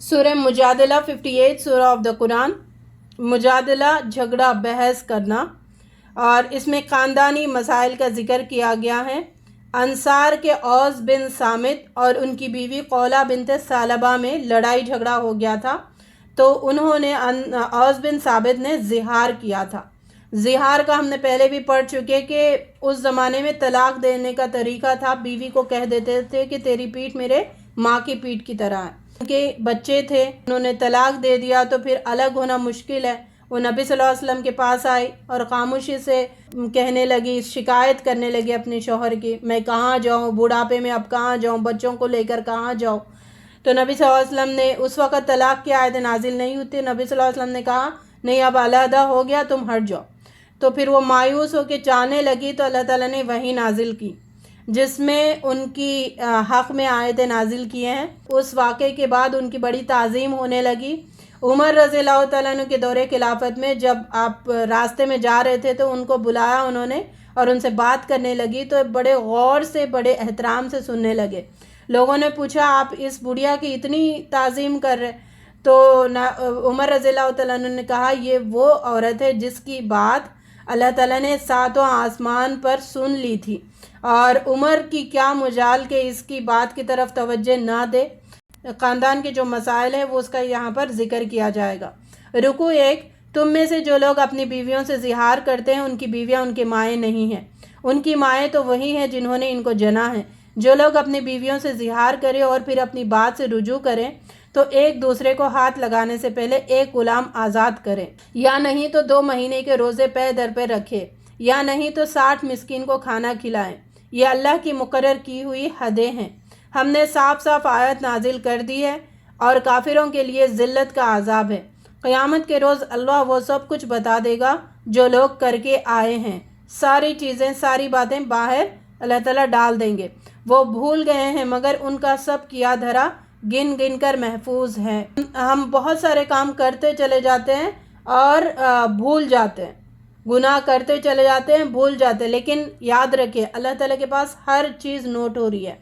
سورہ مجادلہ 58 سورہ of the قرآن. مجادلہ جھگڑا بحث کرنا، اور اس میں خاندانی مسائل کا ذکر کیا گیا ہے. انصار کے اوس بن صامت اور ان کی بیوی قولہ بنت ثعلبہ میں لڑائی جھگڑا ہو گیا تھا، تو انہوں نے اوس بن ثابت نے زہار کیا تھا. زہار کا ہم نے پہلے بھی پڑھ چکے کہ اس زمانے میں طلاق دینے کا طریقہ تھا، بیوی کو کہہ دیتے تھے کہ تیری پیٹھ میرے ماں کی پیٹھ کی طرح ہے. ان کے بچے تھے، انہوں نے طلاق دے دیا تو پھر الگ ہونا مشکل ہے. وہ نبی صلی اللہ علیہ وسلم کے پاس آئی اور خاموشی سے کہنے لگی، شکایت کرنے لگی اپنے شوہر کی، میں کہاں جاؤں، بڑھاپے میں اب کہاں جاؤں، بچوں کو لے کر کہاں جاؤں. تو نبی صلی اللہ علیہ وسلم نے اس وقت طلاق کی آیت نازل نہیں ہوتی. نبی صلی اللہ علیہ وسلم نے کہا نہیں اب علیحدہ ہو گیا، تم ہٹ جاؤ. تو پھر وہ مایوس ہو کے چاہنے لگی تو اللہ تعالیٰ نے وحی نازل کی جس میں ان کی حق میں آیتیں نازل کیے ہیں. اس واقعے کے بعد ان کی بڑی تعظیم ہونے لگی. عمر رضی اللہ تعالیٰ عنہ کے دور خلافت میں جب آپ راستے میں جا رہے تھے تو ان کو بلایا انہوں نے اور ان سے بات کرنے لگی تو بڑے غور سے بڑے احترام سے سننے لگے. لوگوں نے پوچھا آپ اس بڑھیا کی اتنی تعظیم کر رہے؟ تو عمر رضی اللہ تعالیٰ عنہ نے کہا یہ وہ عورت ہے جس کی بات اللہ تعالیٰ نے ساتوں آسمان پر سن لی تھی، اور عمر کی کیا مجال کہ اس کی بات کی طرف توجہ نہ دے. خاندان کے جو مسائل ہیں وہ اس کا یہاں پر ذکر کیا جائے گا. رکوع 1. تم میں سے جو لوگ اپنی بیویوں سے زہار کرتے ہیں ان کی بیویاں ان کے مائیں نہیں ہیں، ان کی مائیں تو وہی ہیں جنہوں نے ان کو جنا ہے. جو لوگ اپنی بیویوں سے زہار کریں اور پھر اپنی بات سے رجوع کریں تو ایک دوسرے کو ہاتھ لگانے سے پہلے ایک غلام آزاد کریں، یا نہیں تو 2 مہینے کے روزے پے در پہ رکھے، یا نہیں تو 60 مسکین کو کھانا کھلائیں. یہ اللہ کی مقرر کی ہوئی حدیں ہیں. ہم نے صاف صاف آیت نازل کر دی ہے اور کافروں کے لیے ذلت کا عذاب ہے. قیامت کے روز اللہ وہ سب کچھ بتا دے گا جو لوگ کر کے آئے ہیں. ساری چیزیں، ساری باتیں باہر اللہ تعالیٰ ڈال دیں گے. وہ بھول گئے ہیں مگر ان کا سب کیا دھرا گن گن کر محفوظ ہے. ہم بہت سارے کام کرتے چلے جاتے ہیں اور بھول جاتے ہیں، گناہ کرتے چلے جاتے ہیں، بھول جاتے ہیں، لیکن یاد رکھیں اللہ تعالیٰ کے پاس ہر چیز نوٹ ہو رہی ہے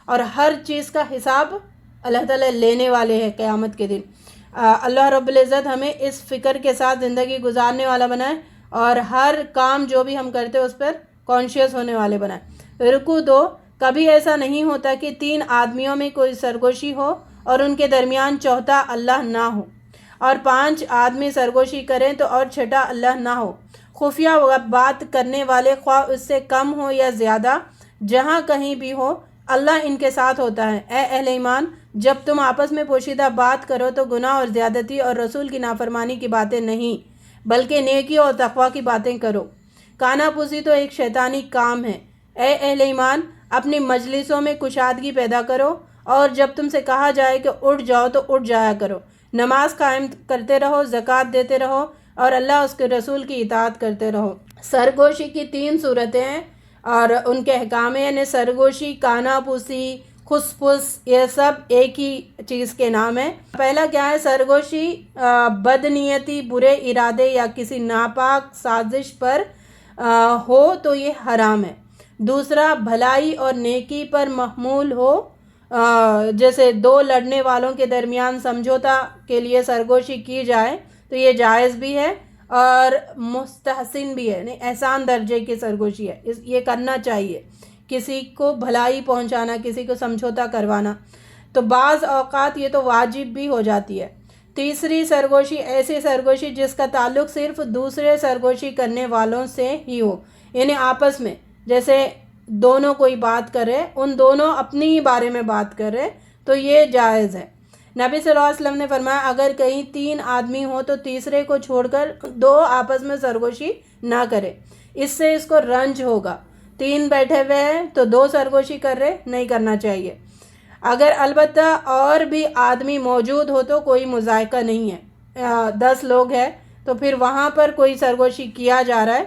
اور ہر چیز کا حساب اللہ تعالیٰ لینے والے ہیں قیامت کے دن. اللہ رب العزت ہمیں اس فکر کے ساتھ زندگی گزارنے والا بنائے اور ہر کام جو بھی ہم کرتے ہیں اس پر کانشیس ہونے والے بنائے. رکوع 2. کبھی ایسا نہیں ہوتا کہ 3 آدمیوں میں کوئی سرگوشی ہو اور ان کے درمیان چوتھا اللہ نہ ہو، اور 5 آدمی سرگوشی کریں تو اور چھٹا اللہ نہ ہو. خفیہ بات کرنے والے خواہ اس سے کم ہو یا زیادہ، جہاں کہیں بھی ہو اللہ ان کے ساتھ ہوتا ہے. اے اہل ایمان، جب تم آپس میں پوشیدہ بات کرو تو گناہ اور زیادتی اور رسول کی نافرمانی کی باتیں نہیں بلکہ نیکی اور تقوی کی باتیں کرو. کانا پوسی تو ایک شیطانی کام ہے. اے اہل ایمان، اپنی مجلسوں میں کشادگی پیدا کرو، اور جب تم سے کہا جائے کہ اٹھ جاؤ تو اٹھ جایا کرو. نماز قائم کرتے رہو، زکوٰۃ دیتے رہو، اور اللہ اس کے رسول کی اطاعت کرتے رہو. سرگوشی کی 3 صورتیں ہیں اور ان کے احکام یعنی سرگوشی، کانا پوسی، خسپس، یہ سب ایک ہی چیز کے نام ہیں. پہلا کیا ہے؟ سرگوشی بدنیتی، برے ارادے یا کسی ناپاک سازش پر ہو تو یہ حرام ہے. دوسرا بھلائی اور نیکی پر محمول ہو، جیسے 2 لڑنے والوں کے درمیان سمجھوتا کے لیے سرگوشی کی جائے تو یہ جائز بھی ہے اور مستحسن بھی ہے، یعنی احسان درجے کی سرگوشی ہے، یہ کرنا چاہیے. کسی کو بھلائی پہنچانا، کسی کو سمجھوتا کروانا. تو بعض اوقات یہ تو واجب بھی ہو جاتی ہے. تیسری سرگوشی ایسی سرگوشی جس کا تعلق صرف دوسرے سرگوشی کرنے والوں سے ہی ہو، یعنی آپس میں جیسے دونوں کوئی بات کر رہے، ان دونوں اپنی ہی بارے میں بات کر رہے تو یہ جائز ہے. نبی صلی اللہ علیہ وسلم نے فرمایا اگر کہیں 3 آدمی ہوں تو تیسرے کو چھوڑ کر 2 آپس میں سرگوشی نہ کرے، اس سے اس کو رنج ہوگا. 3 بیٹھے ہوئے ہیں تو 2 سرگوشی کر رہے، نہیں کرنا چاہیے. اگر البتہ اور بھی آدمی موجود ہو تو کوئی مذائقہ نہیں ہے. 10 لوگ ہیں تو پھر وہاں پر کوئی سرگوشی کیا جا رہا ہے،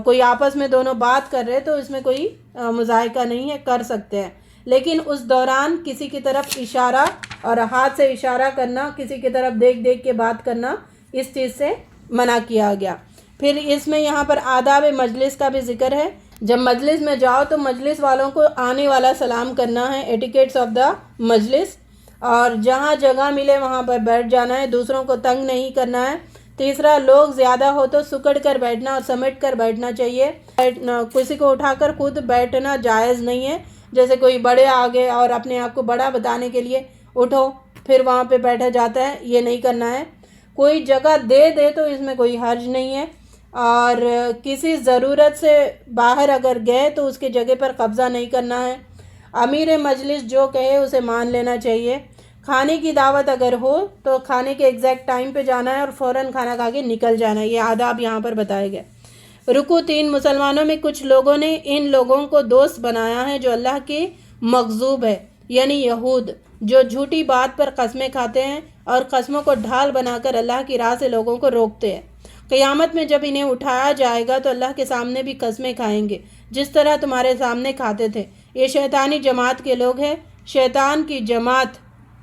کوئی آپس میں دونوں بات کر رہے تو اس میں کوئی مذائقہ نہیں ہے، کر سکتے ہیں. لیکن اس دوران کسی کی طرف اشارہ اور ہاتھ سے اشارہ کرنا، کسی کی طرف دیکھ دیکھ کے بات کرنا، اس چیز سے منع کیا گیا. پھر اس میں یہاں پر آداب مجلس کا بھی ذکر ہے. جب مجلس میں جاؤ تو مجلس والوں کو آنے والا سلام کرنا ہے، ایٹیکیٹس آف دا مجلس. اور جہاں جگہ ملے وہاں پر بیٹھ جانا ہے، دوسروں کو تنگ نہیں کرنا ہے۔ تیسرا، لوگ زیادہ ہو تو سکڑ کر بیٹھنا اور سمیٹ کر بیٹھنا چاہیے، کسی کو اٹھا کر خود بیٹھنا جائز نہیں ہے، جیسے کوئی بڑے آگے اور اپنے آپ کو بڑا بتانے کے لیے اٹھو پھر وہاں پہ بیٹھا جاتا ہے، یہ نہیں کرنا ہے۔ کوئی جگہ دے تو اس میں کوئی حرج نہیں ہے، اور کسی ضرورت سے باہر اگر گئے تو اس کی جگہ پر قبضہ نہیں کرنا ہے۔ امیر مجلس جو کہے اسے مان لینا چاہیے۔ کھانے کی دعوت اگر ہو تو کھانے کے ایگزیکٹ ٹائم پہ جانا ہے اور فوراً کھانا کھا کے نکل جانا ہے، یہ آداب یہاں پر بتائے گئے۔ رکوع 3، مسلمانوں میں کچھ لوگوں نے ان لوگوں کو دوست بنایا ہے جو اللہ کی مغضوب ہے، یعنی یہود، جو جھوٹی بات پر قسمیں کھاتے ہیں اور قسموں کو ڈھال بنا کر اللہ کی راہ سے لوگوں کو روکتے ہیں۔ قیامت میں جب انہیں اٹھایا جائے گا تو اللہ کے سامنے بھی قسمیں کھائیں گے جس طرح تمہارے سامنے کھاتے تھے۔ یہ شیطانی جماعت کے لوگ ہیں، شیطان کی جماعت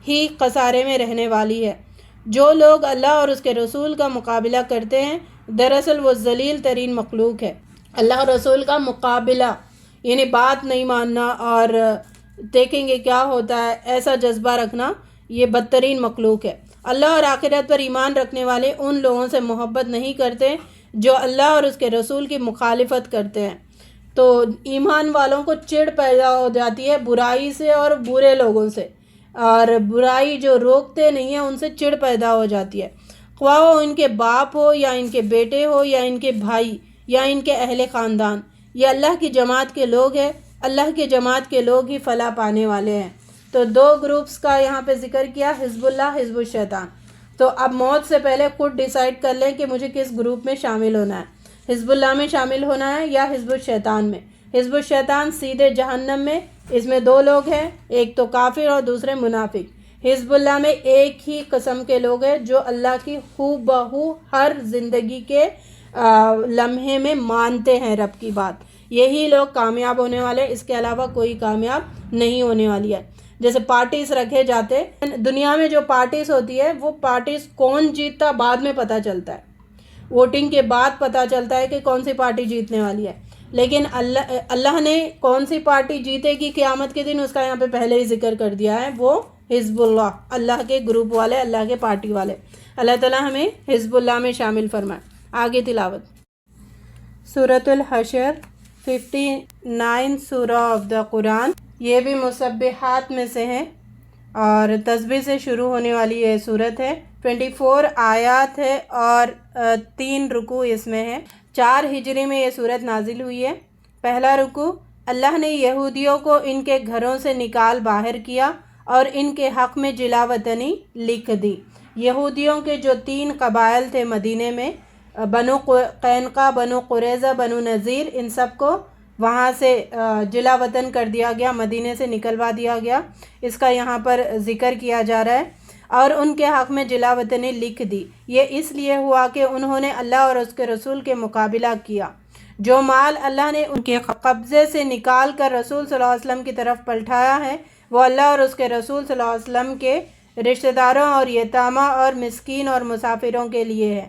ہی خسارے میں رہنے والی ہے۔ جو لوگ اللہ اور اس کے رسول کا مقابلہ کرتے ہیں دراصل وہ ذلیل ترین مخلوق ہے۔ اللہ اور رسول کا مقابلہ یعنی بات نہیں ماننا اور دیکھیں گے کیا ہوتا ہے ایسا جذبہ رکھنا، یہ بدترین مخلوق ہے۔ اللہ اور آخرت پر ایمان رکھنے والے ان لوگوں سے محبت نہیں کرتے جو اللہ اور اس کے رسول کی مخالفت کرتے ہیں۔ تو ایمان والوں کو چڑ پیدا ہو جاتی ہے برائی سے اور برے لوگوں سے، اور برائی جو روکتے نہیں ہیں ان سے چڑ پیدا ہو جاتی ہے، خواہ وہ ان کے باپ ہو یا ان کے بیٹے ہو یا ان کے بھائی یا ان کے اہل خاندان۔ یہ اللہ کی جماعت کے لوگ ہیں، اللہ کی جماعت کے لوگ ہی فلاح پانے والے ہیں۔ تو دو گروپس کا یہاں پہ ذکر کیا، حزب اللہ، حزب الشیطان۔ تو اب موت سے پہلے خود ڈیسائیڈ کر لیں کہ مجھے کس گروپ میں شامل ہونا ہے، حزب اللہ میں شامل ہونا ہے یا حزب الشیطان میں۔ حزب الشیطان سیدھے جہنم میں، اس میں دو لوگ ہیں، ایک تو کافر اور دوسرے منافق۔ حزب اللہ میں ایک ہی قسم کے لوگ ہیں جو اللہ کی ہو بہو ہر زندگی کے لمحے میں مانتے ہیں رب کی بات، یہی لوگ کامیاب ہونے والے، اس کے علاوہ کوئی کامیاب نہیں ہونے والی ہے۔ جیسے پارٹیز رکھے جاتے ہیں دنیا میں، جو پارٹیز ہوتی ہے وہ پارٹیز کون جیتتا بعد میں پتہ چلتا ہے، ووٹنگ کے بعد پتہ چلتا ہے کہ کون سی پارٹی جیتنے والی ہے، لیکن اللہ نے کون سی پارٹی جیتے گی قیامت کے دن اس کا یہاں پہ پہلے ہی ذکر کر دیا ہے، وہ حزب اللہ، اللہ کے گروپ والے، اللہ کے پارٹی والے۔ اللہ تعالیٰ ہمیں حزب اللہ میں شامل فرمائے۔ آگے تلاوت۔ سورۃ الحشر 59 سورہ آف دا قرآن، یہ بھی مسبحات میں سے ہے اور تسبیح سے شروع ہونے والی یہ صورت ہے۔ 24 آیات ہے اور 3 رکوع اس میں ہے۔ 4 ہجری میں یہ صورت نازل ہوئی ہے۔ پہلا رکوع، اللہ نے یہودیوں کو ان کے گھروں سے نکال باہر کیا اور ان کے حق میں جلا وطنی لکھ دی۔ یہودیوں کے جو 3 قبائل تھے مدینے میں، بنو قینقاع، بنو قریظہ، بنو نذیر، ان سب کو وہاں سے جلا وطن کر دیا گیا، مدینے سے نکلوا دیا گیا، اس کا یہاں پر ذکر کیا جا رہا ہے۔ اور ان کے حق میں جلا وطنی لکھ دی، یہ اس لیے ہوا کہ انہوں نے اللہ اور اس کے رسول کے مقابلہ کیا۔ جو مال اللہ نے ان کے قبضے سے نکال کر رسول صلی اللہ علیہ وسلم کی طرف پلٹایا ہے وہ اللہ اور اس کے رسول صلی اللہ علیہ وسلم کے رشتہ داروں اور یتامہ اور مسکین اور مسافروں کے لیے ہے،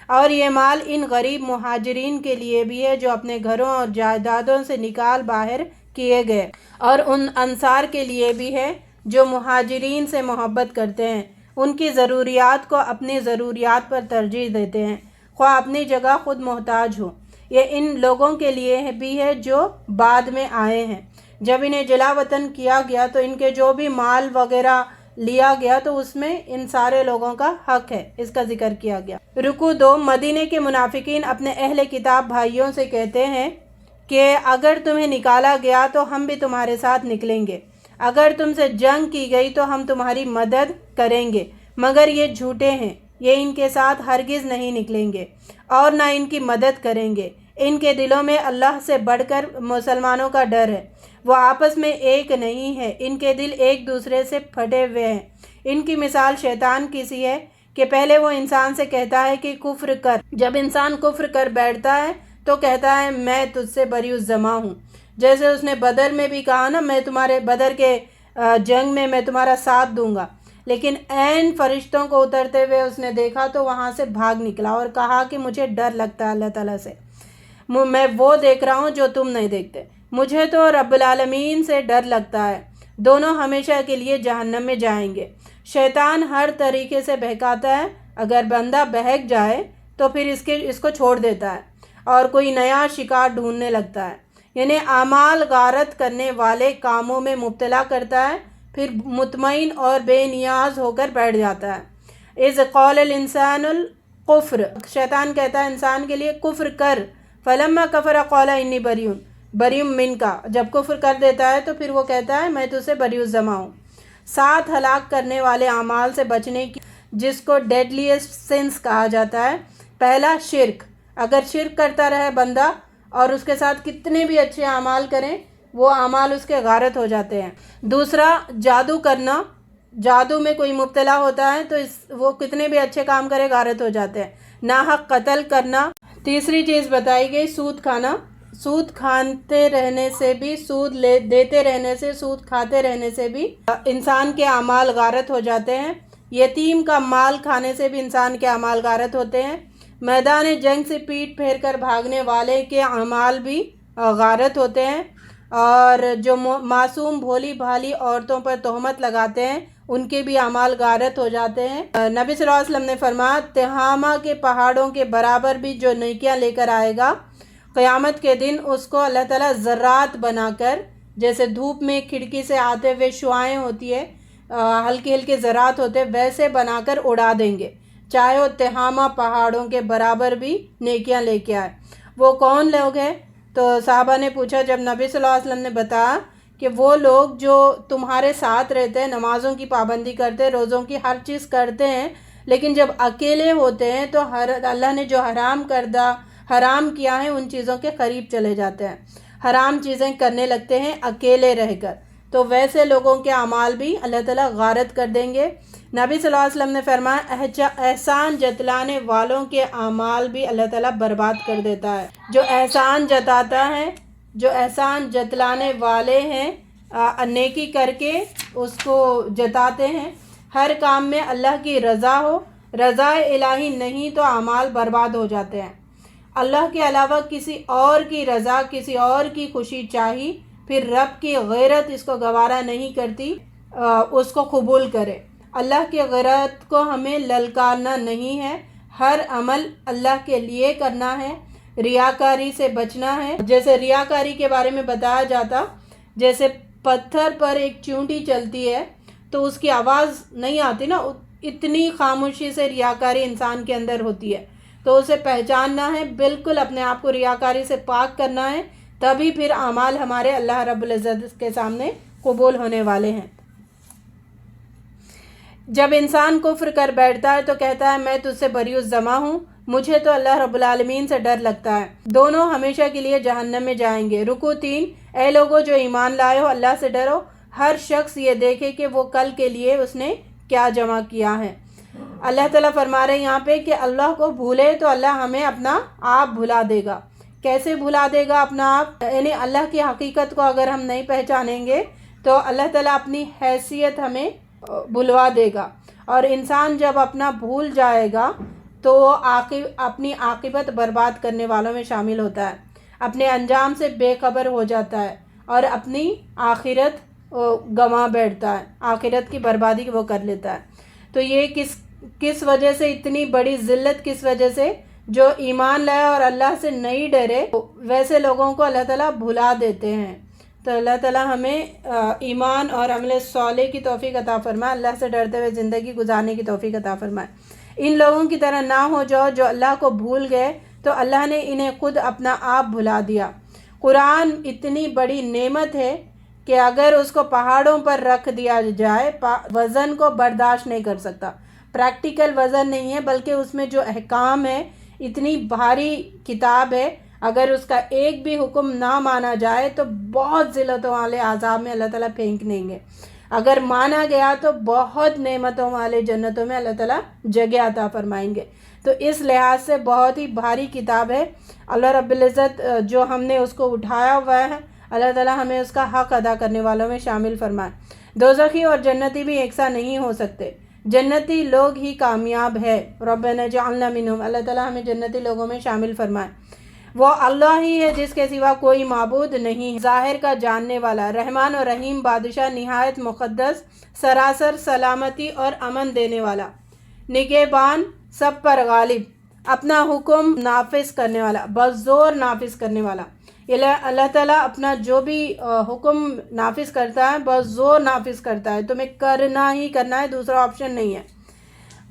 اور یہ مال ان غریب مہاجرین کے لیے بھی ہے جو اپنے گھروں اور جائیدادوں سے نکال باہر کیے گئے، اور ان انصار کے لیے بھی ہے جو مہاجرین سے محبت کرتے ہیں، ان کی ضروریات کو اپنی ضروریات پر ترجیح دیتے ہیں، خواہ اپنی جگہ خود محتاج ہو۔ یہ ان لوگوں کے لیے بھی ہے جو بعد میں آئے ہیں۔ جب انہیں جلا وطن کیا گیا تو ان کے جو بھی مال وغیرہ لیا گیا تو اس میں ان سارے لوگوں کا حق ہے، اس کا ذکر کیا گیا۔ رکوع 2، مدینے کے منافقین اپنے اہل کتاب بھائیوں سے کہتے ہیں کہ اگر تمہیں نکالا گیا تو ہم بھی تمہارے ساتھ نکلیں گے، اگر تم سے جنگ کی گئی تو ہم تمہاری مدد کریں گے، مگر یہ جھوٹے ہیں، یہ ان کے ساتھ ہرگز نہیں نکلیں گے اور نہ ان کی مدد کریں گے۔ ان کے دلوں میں اللہ سے بڑھ کر مسلمانوں کا ڈر ہے، وہ آپس میں ایک نہیں ہے، ان کے دل ایک دوسرے سے پھٹے ہوئے ہیں۔ ان کی مثال شیطان کی سی ہے کہ پہلے وہ انسان سے کہتا ہے کہ کفر کر، جب انسان کفر کر بیٹھتا ہے تو کہتا ہے میں تجھ سے بری الذمہ ہوں، جیسے اس نے بدر میں بھی کہا نا، میں تمہارے بدر کے جنگ میں تمہارا ساتھ دوں گا، لیکن عین فرشتوں کو اترتے ہوئے اس نے دیکھا تو وہاں سے بھاگ نکلا اور کہا کہ مجھے ڈر لگتا ہے اللہ تعالیٰ سے، میں وہ دیکھ رہا ہوں جو تم نہیں دیکھتے، مجھے تو رب العالمین سے ڈر لگتا ہے دونوں ہمیشہ کے لیے جہنم میں جائیں گے۔ شیطان ہر طریقے سے بہکاتا ہے، اگر بندہ بہک جائے تو پھر اس کو چھوڑ دیتا ہے اور کوئی نیا شکار ڈھونڈنے لگتا ہے، یعنی اعمال غارت کرنے والے کاموں میں مبتلا کرتا ہے، پھر مطمئن اور بے نیاز ہو کر بیٹھ جاتا ہے۔ اذ قال الانسان الکفر، شیطان کہتا ہے انسان کے لیے کفر کر، فلما کفر قال انی بریء منک، جب کفر کر دیتا ہے تو پھر وہ کہتا ہے میں تجھ سے بری الذمہ ہوں۔ 7 ہلاک کرنے والے اعمال سے بچنے کی، جس کو ڈیڈلیسٹ سنس کہا جاتا ہے۔ پہلا شرک، اگر شرک کرتا رہے بندہ اور اس کے ساتھ کتنے بھی اچھے اعمال کریں وہ اعمال اس کے غارت ہو جاتے ہیں۔ دوسرا جادو کرنا، جادو میں کوئی مبتلا ہوتا ہے تو وہ کتنے بھی اچھے کام کرے غارت ہو جاتے ہیں۔ ناحق قتل کرنا۔ تیسری چیز بتائی گئی سود کھانا، سود کھاتے رہنے سے بھی، سود دیتے رہنے سے، سود کھاتے رہنے سے بھی انسان کے اعمال غارت ہو جاتے ہیں۔ یتیم کا مال کھانے سے بھی انسان کے اعمال غارت ہوتے ہیں۔ میدان جنگ سے پیٹ پھیر کر بھاگنے والے کے اعمال بھی غارت ہوتے ہیں، اور جو معصوم بھولی بھالی عورتوں پر تہمت لگاتے ہیں ان کے بھی اعمال غارت ہو جاتے ہیں۔ نبی صلی اللہ علیہ وسلم نے فرمایا تہامہ کے پہاڑوں کے برابر بھی جو نیکیاں لے کر آئے گا قیامت کے دن اس کو اللہ تعالیٰ ذرات بنا کر، جیسے دھوپ میں کھڑکی سے آتے ہوئے شعاعیں ہوتی ہے، ہلکے ہلکے ذرات ہوتے ہیں، ویسے بنا کر اڑا دیں گے، چاہے وہ تہامہ پہاڑوں کے برابر بھی نیکیاں لے کے آئے۔ وہ کون لوگ ہیں؟ تو صحابہ نے پوچھا، جب نبی صلی اللہ علیہ وسلم نے بتایا کہ وہ لوگ جو تمہارے ساتھ رہتے ہیں، نمازوں کی پابندی کرتے ہیں، روزوں کی ہر چیز کرتے ہیں، لیکن جب اکیلے ہوتے ہیں تو اللہ نے جو حرام کیا ہے ان چیزوں کے قریب چلے جاتے ہیں، حرام چیزیں کرنے لگتے ہیں اکیلے رہ کر، تو ویسے لوگوں کے اعمال بھی اللہ تعالیٰ غارت کر دیں گے۔ نبی صلی اللہ علیہ وسلم نے فرمایا احسان جتلانے والوں کے اعمال بھی اللہ تعالیٰ برباد کر دیتا ہے۔ جو احسان جتاتا ہے، جو احسان جتلانے والے ہیں، نیکی کر کے اس کو جتاتے ہیں، ہر کام میں اللہ کی رضا ہو، رضا الہی نہیں تو اعمال برباد ہو جاتے ہیں۔ اللہ کے علاوہ کسی اور کی رضا، کسی اور کی خوشی چاہی، پھر رب کی غیرت اس کو گوارا نہیں کرتی اس کو قبول کرے۔ اللہ کی غیرت کو ہمیں للکارنا نہیں ہے، ہر عمل اللہ کے لیے کرنا ہے، ریاکاری سے بچنا ہے۔ جیسے ریاکاری کے بارے میں بتایا جاتا، جیسے پتھر پر ایک چونٹی چلتی ہے تو اس کی آواز نہیں آتی نا، اتنی خاموشی سے ریاکاری انسان کے اندر ہوتی ہے، تو اسے پہچاننا ہے، بالکل اپنے آپ کو ریاکاری سے پاک کرنا ہے، تبھی پھر اعمال ہمارے اللہ رب العزت کے سامنے قبول ہونے والے ہیں۔ جب انسان کفر کر بیٹھتا ہے تو کہتا ہے میں تجھ سے بری الذمہ ہوں، مجھے تو اللہ رب العالمین سے ڈر لگتا ہے، دونوں ہمیشہ کے لیے جہنم میں جائیں گے۔ رکوع 3، اے لوگو جو ایمان لائے ہو اللہ سے ڈرو، ہر شخص یہ دیکھے کہ وہ کل کے لیے اس نے کیا جمع کیا ہے۔ اللہ تعالیٰ فرما رہے ہیں یہاں پہ کہ اللہ کو بھولے تو اللہ ہمیں اپنا آپ بھلا دے گا۔ کیسے بھلا دے گا اپنا آپ؟ یعنی اللہ کی حقیقت کو اگر ہم نہیں پہچانیں گے تو اللہ تعالیٰ اپنی حیثیت ہمیں بھلوا دے گا، اور انسان جب اپنا بھول جائے گا تو وہ اپنی عاقبت برباد کرنے والوں میں شامل ہوتا ہے، اپنے انجام سے بے خبر ہو جاتا ہے اور اپنی آخرت گنوا بیٹھتا ہے، آخرت کی بربادی وہ کر لیتا ہے۔ تو یہ کس وجہ سے اتنی بڑی ذلت، کس وجہ سے؟ جو ایمان لائے اور اللہ سے نہیں ڈرے ویسے لوگوں کو اللہ تعالیٰ بھلا دیتے ہیں۔ تو اللہ تعالیٰ ہمیں ایمان اور عمل صالح کی توفیق عطا فرمائے، اللہ سے ڈرتے ہوئے زندگی گزارنے کی توفیق عطا فرمائے۔ ان لوگوں کی طرح نہ ہو جاؤ جو اللہ کو بھول گئے تو اللہ نے انہیں خود اپنا آپ بھلا دیا۔ قرآن اتنی بڑی نعمت ہے کہ اگر اس کو پہاڑوں پر رکھ دیا جائے وزن کو برداشت نہیں کر سکتا، پریکٹیکل وزن نہیں ہے، بلکہ اس میں جو احکام ہے، اتنی بھاری کتاب ہے، اگر اس کا ایک بھی حکم نہ مانا جائے تو بہت ذلتوں والے عذاب میں اللہ تعالیٰ پھینک دیں گے، اگر مانا گیا تو بہت نعمتوں والے جنتوں میں اللہ تعالیٰ جگہ عطا فرمائیں گے۔ تو اس لحاظ سے بہت ہی بھاری کتاب ہے، اللہ رب العزت جو ہم نے اس کو اٹھایا ہوا ہے، اللہ تعالیٰ ہمیں اس کا حق ادا کرنے والوں میں شامل فرمائے۔ دوزخی اور جنتی بھی یکساں نہیں ہو سکتے، جنتی لوگ ہی کامیاب ہے، ربنا اجعلنا منہم، اللہ تعالیٰ ہمیں جنتی لوگوں میں شامل فرمائے۔ وہ اللہ ہی ہے جس کے سوا کوئی معبود نہیں ہے، ظاہر کا جاننے والا، رحمان و رحیم بادشاہ، نہایت مقدس، سراسر سلامتی اور امن دینے والا، نگہبان، سب پر غالب، اپنا حکم نافذ کرنے والا، بزور نافذ کرنے والا۔ اللہ تعالیٰ اپنا جو بھی حکم نافذ کرتا ہے بزور نافذ کرتا ہے، تمہیں کرنا ہی کرنا ہے، دوسرا آپشن نہیں ہے۔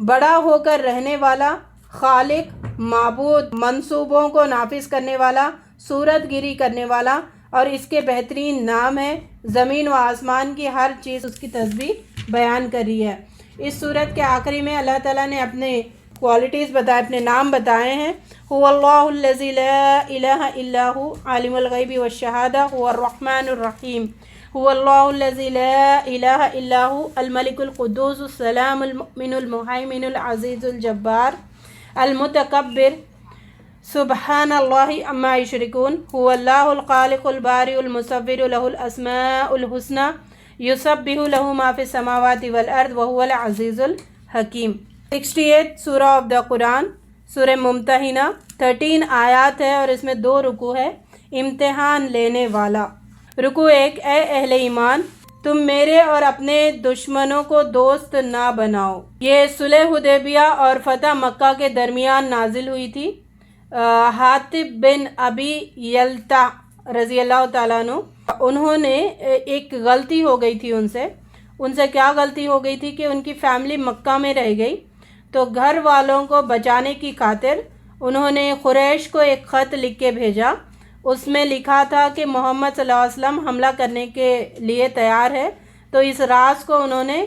بڑا ہو کر رہنے والا، خالق، معبود، منصوبوں کو نافذ کرنے والا، صورت گیری کرنے والا، اور اس کے بہترین نام ہے۔ زمین و آسمان کی ہر چیز اس کی تسبیح بیان کر رہی ہے۔ اس صورت کے آخری میں اللہ تعالیٰ نے اپنے کوالٹیز بتائے، اپنے نام بتائے ہیں۔ هو اللہ الذی لا الہ الا هو عالم الغیب والشہادہ هو الرحمن الرحیم۔ هو اللہ الذی لا الہ الا هو الملک القدوس السلام المؤمن المہیمن العزیز الجبار المتکبر سبحان اللہ عما یشرکون۔ هو اللہ الخالق البارئ المصور له الاسماء الحسنى یسبح له ما فی السماوات والارض وهو العزیز الحکیم۔ 68 سورہ آف دا قرآن، سورہ ممتحنہ، 13 آیات ہے اور اس میں 2 رکوع ہے۔ امتحان لینے والا۔ رکوع 1، اے اہل ایمان، تم میرے اور اپنے دشمنوں کو دوست نہ بناؤ۔ یہ صلح حدیبیہ اور فتح مکہ کے درمیان نازل ہوئی تھی۔ حاطب بن ابی یلتا رضی اللہ تعالیٰ عنہ، انہوں نے ایک غلطی ہو گئی تھی ان سے کیا غلطی ہو گئی تھی کہ ان کی فیملی مکہ میں رہ گئی، تو گھر والوں کو بچانے کی خاطر انہوں نے قریش کو ایک خط لکھ کے بھیجا۔ اس میں لکھا تھا کہ محمد صلی اللہ علیہ وسلم حملہ کرنے کے لیے تیار ہے، تو اس راز کو انہوں نے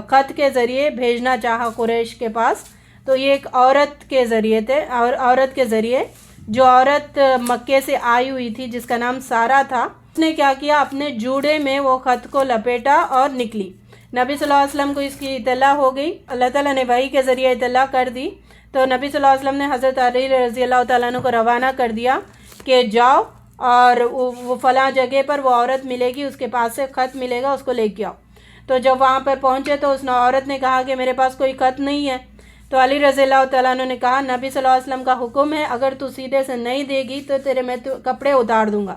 خط کے ذریعے بھیجنا چاہا قریش کے پاس۔ تو یہ ایک عورت کے ذریعے تھے، اور عورت کے ذریعے جو عورت مکے سے آئی ہوئی تھی جس کا نام سارہ تھا، اس نے کیا کیا، اپنے جوڑے میں وہ خط کو لپیٹا اور نکلی۔ نبی صلی اللہ علیہ وسلم کو اس کی اطلاع ہو گئی، اللہ تعالیٰ نے وحی کے ذریعے اطلاع کر دی، تو نبی صلی اللہ علیہ وسلم نے حضرت علی رضی اللہ تعالیٰ عنہ کو روانہ کر دیا کہ جاؤ اور وہ فلاں جگہ پر وہ عورت ملے گی، اس کے پاس سے خط ملے گا، اس کو لے کے آؤ۔ تو جب وہاں پر پہنچے تو اس عورت نے کہا کہ میرے پاس کوئی خط نہیں ہے۔ تو علی رضی اللہ تعالیٰ عنہ نے کہا نبی صلی اللہ علیہ وسلم کا حکم ہے، اگر تو سیدھے سے نہیں دے گی تو تیرے میں کپڑے اتار دوں گا،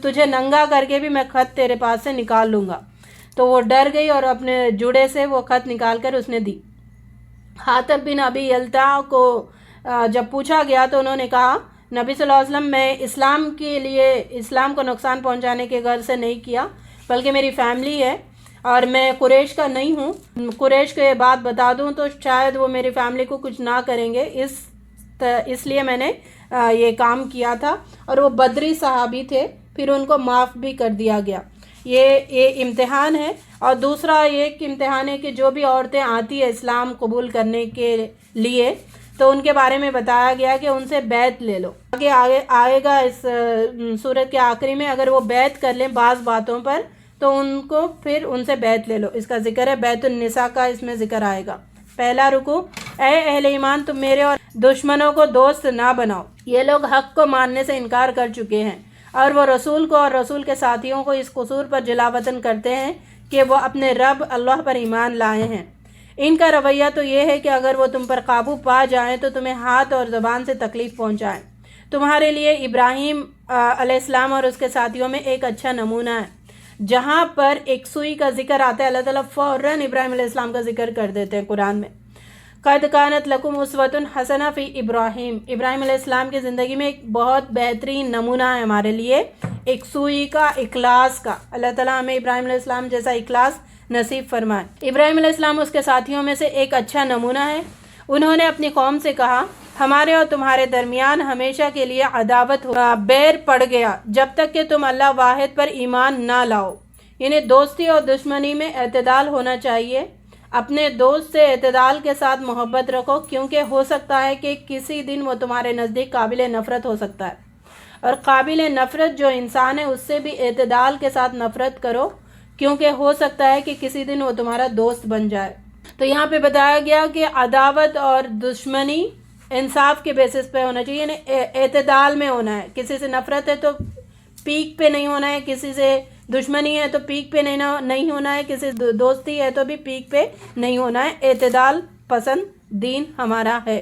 تجھے ننگا کر کے بھی میں خط تیرے پاس سے نکال لوں گا۔ تو وہ ڈر گئی اور اپنے جوڑے سے وہ خط نکال کر اس نے دی۔ حاطب بن ابی یلتا کو جب پوچھا گیا تو انہوں نے کہا نبی صلی اللہ علیہ وسلم، میں اسلام کے لیے، اسلام کو نقصان پہنچانے کے غرض سے نہیں کیا، بلکہ میری فیملی ہے اور میں قریش کا نہیں ہوں، قریش کو یہ بات بتا دوں تو شاید وہ میری فیملی کو کچھ نہ کریں گے، اس لیے میں نے یہ کام کیا تھا۔ اور وہ بدری صحابی تھے، پھر ان کو معاف بھی کر دیا گیا۔ یہ امتحان ہے۔ اور دوسرا ایک امتحان ہے کہ جو بھی عورتیں آتی ہیں اسلام قبول کرنے کے لیے، تو ان کے بارے میں بتایا گیا کہ ان سے بیعت لے لو۔ آئے گا اس سورت کے آخری میں، اگر وہ بیعت کر لیں بعض باتوں پر تو ان کو پھر ان سے بیعت لے لو، اس کا ذکر ہے۔ بیعت النساء کا اس میں ذکر آئے گا۔ پہلا رکوع، اے اہل ایمان، تم میرے اور دشمنوں کو دوست نہ بناؤ۔ یہ لوگ حق کو ماننے سے انکار کر چکے ہیں، اور وہ رسول کو اور رسول کے ساتھیوں کو اس قصور پر جلاوطن کرتے ہیں کہ وہ اپنے رب اللہ پر ایمان لائے ہیں۔ ان کا رویہ تو یہ ہے کہ اگر وہ تم پر قابو پا جائیں تو تمہیں ہاتھ اور زبان سے تکلیف پہنچائیں۔ تمہارے لیے ابراہیم علیہ السلام اور اس کے ساتھیوں میں ایک اچھا نمونہ ہے۔ جہاں پر ایک سوئی کا ذکر آتا ہے، اللہ تعالیٰ فوراً ابراہیم علیہ السلام کا ذکر کر دیتے ہیں قرآن میں۔ قد کانت لکم اسوۃ حسنہ فی ابراہیم، ابراہیم علیہ السلام کی زندگی میں ایک بہت بہترین نمونہ ہے ہمارے لیے، ایک سوئی کا، اخلاص کا۔ اللہ تعالیٰ ہمیں ابراہیم علیہ السلام جیسا اخلاص نصیب فرمائے۔ ابراہیم علیہ السلام اس کے ساتھیوں میں سے ایک اچھا نمونہ ہے۔ انہوں نے اپنی قوم سے کہا ہمارے اور تمہارے درمیان ہمیشہ کے لیے عداوت بیر پڑ گیا جب تک کہ تم اللہ واحد پر ایمان نہ لاؤ۔ یعنی دوستی اور دشمنی میں اعتدال ہونا چاہیے۔ اپنے دوست سے اعتدال کے ساتھ محبت رکھو، کیونکہ ہو سکتا ہے کہ کسی دن وہ تمہارے نزدیک قابل نفرت ہو سکتا ہے، اور قابل نفرت جو انسان ہے اس سے بھی اعتدال کے ساتھ نفرت کرو، کیونکہ ہو سکتا ہے کہ کسی دن وہ تمہارا دوست بن جائے۔ تو یہاں پہ بتایا گیا کہ عداوت اور دشمنی انصاف کے بیسس پہ ہونا چاہیے، یعنی اعتدال میں ہونا ہے۔ کسی سے نفرت ہے تو پیک پہ نہیں ہونا ہے، کسی سے دشمنی ہے تو پیک پہ نہیں ہونا ہے، کسی دوستی ہے تو بھی پیک پہ نہیں ہونا ہے۔ اعتدال پسند دین ہمارا ہے۔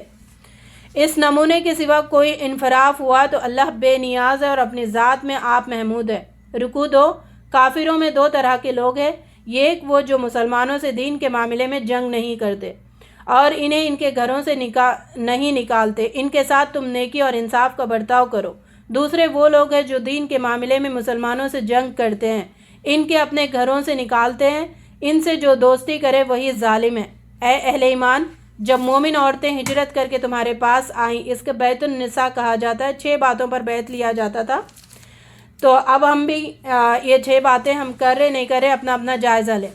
اس نمونے کے سوا کوئی انفراف ہوا تو اللہ بے نیاز ہے اور اپنی ذات میں آپ محمود ہے۔ رکوع 2۔ کافروں میں دو طرح کے لوگ ہیں، ایک وہ جو مسلمانوں سے دین کے معاملے میں جنگ نہیں کرتے اور انہیں ان کے گھروں سے نہیں نکالتے، ان کے ساتھ تم نیکی اور انصاف کا برتاؤ کرو۔ دوسرے وہ لوگ ہیں جو دین کے معاملے میں مسلمانوں سے جنگ کرتے ہیں، ان کے اپنے گھروں سے نکالتے ہیں، ان سے جو دوستی کرے وہی ظالم ہے۔ اے اہل ایمان، جب مومن عورتیں ہجرت کر کے تمہارے پاس آئیں، اس کے بیت النساء کہا جاتا ہے، 6 باتوں پر بیت لیا جاتا تھا۔ تو اب ہم بھی یہ 6 باتیں ہم کر رہے نہیں کر رہے، اپنا اپنا جائزہ لیں۔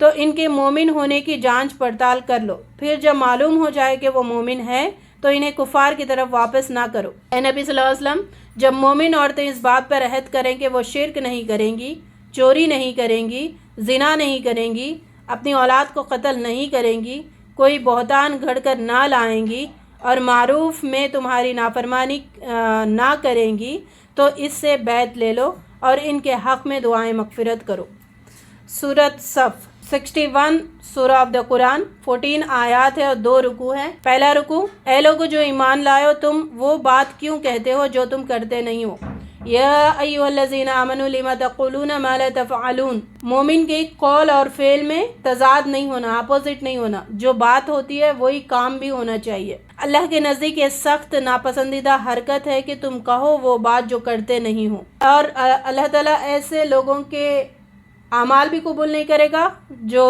تو ان کے مومن ہونے کی جانچ پڑتال کر لو، پھر جب معلوم ہو جائے کہ وہ مومن ہے تو انہیں کفار کی طرف واپس نہ کرو۔ اے نبی صلی اللہ علیہ وسلم، جب مومن عورتیں اس بات پر عہد کریں کہ وہ شرک نہیں کریں گی، چوری نہیں کریں گی، زنا نہیں کریں گی، اپنی اولاد کو قتل نہیں کریں گی، کوئی بہتان گھڑ کر نہ لائیں گی اور معروف میں تمہاری نافرمانی نہ کریں گی، تو اس سے بیعت لے لو اور ان کے حق میں دعائیں مغفرت کرو۔ سورۃ صف 61 سورہ آف دا قرآن، 14 آیات ہے اور 2 رکوع ہیں۔ پہلا رکوع، اے لوگو جو ایمان لائے ہو، تم وہ بات کیوں کہتے ہو جو تم کرتے نہیں ہو؟ یا ایھا الذین آمنوا لم تقولون ما لا تفعلون۔ مومن کے قول اور فعل میں تضاد نہیں ہونا، اپوزٹ نہیں ہونا، جو بات ہوتی ہے وہی کام بھی ہونا چاہیے۔ اللہ کے نزدیک یہ سخت ناپسندیدہ حرکت ہے کہ تم کہو وہ بات جو کرتے نہیں ہو، اور اللہ تعالیٰ ایسے لوگوں کے اعمال بھی قبول نہیں کرے گا جو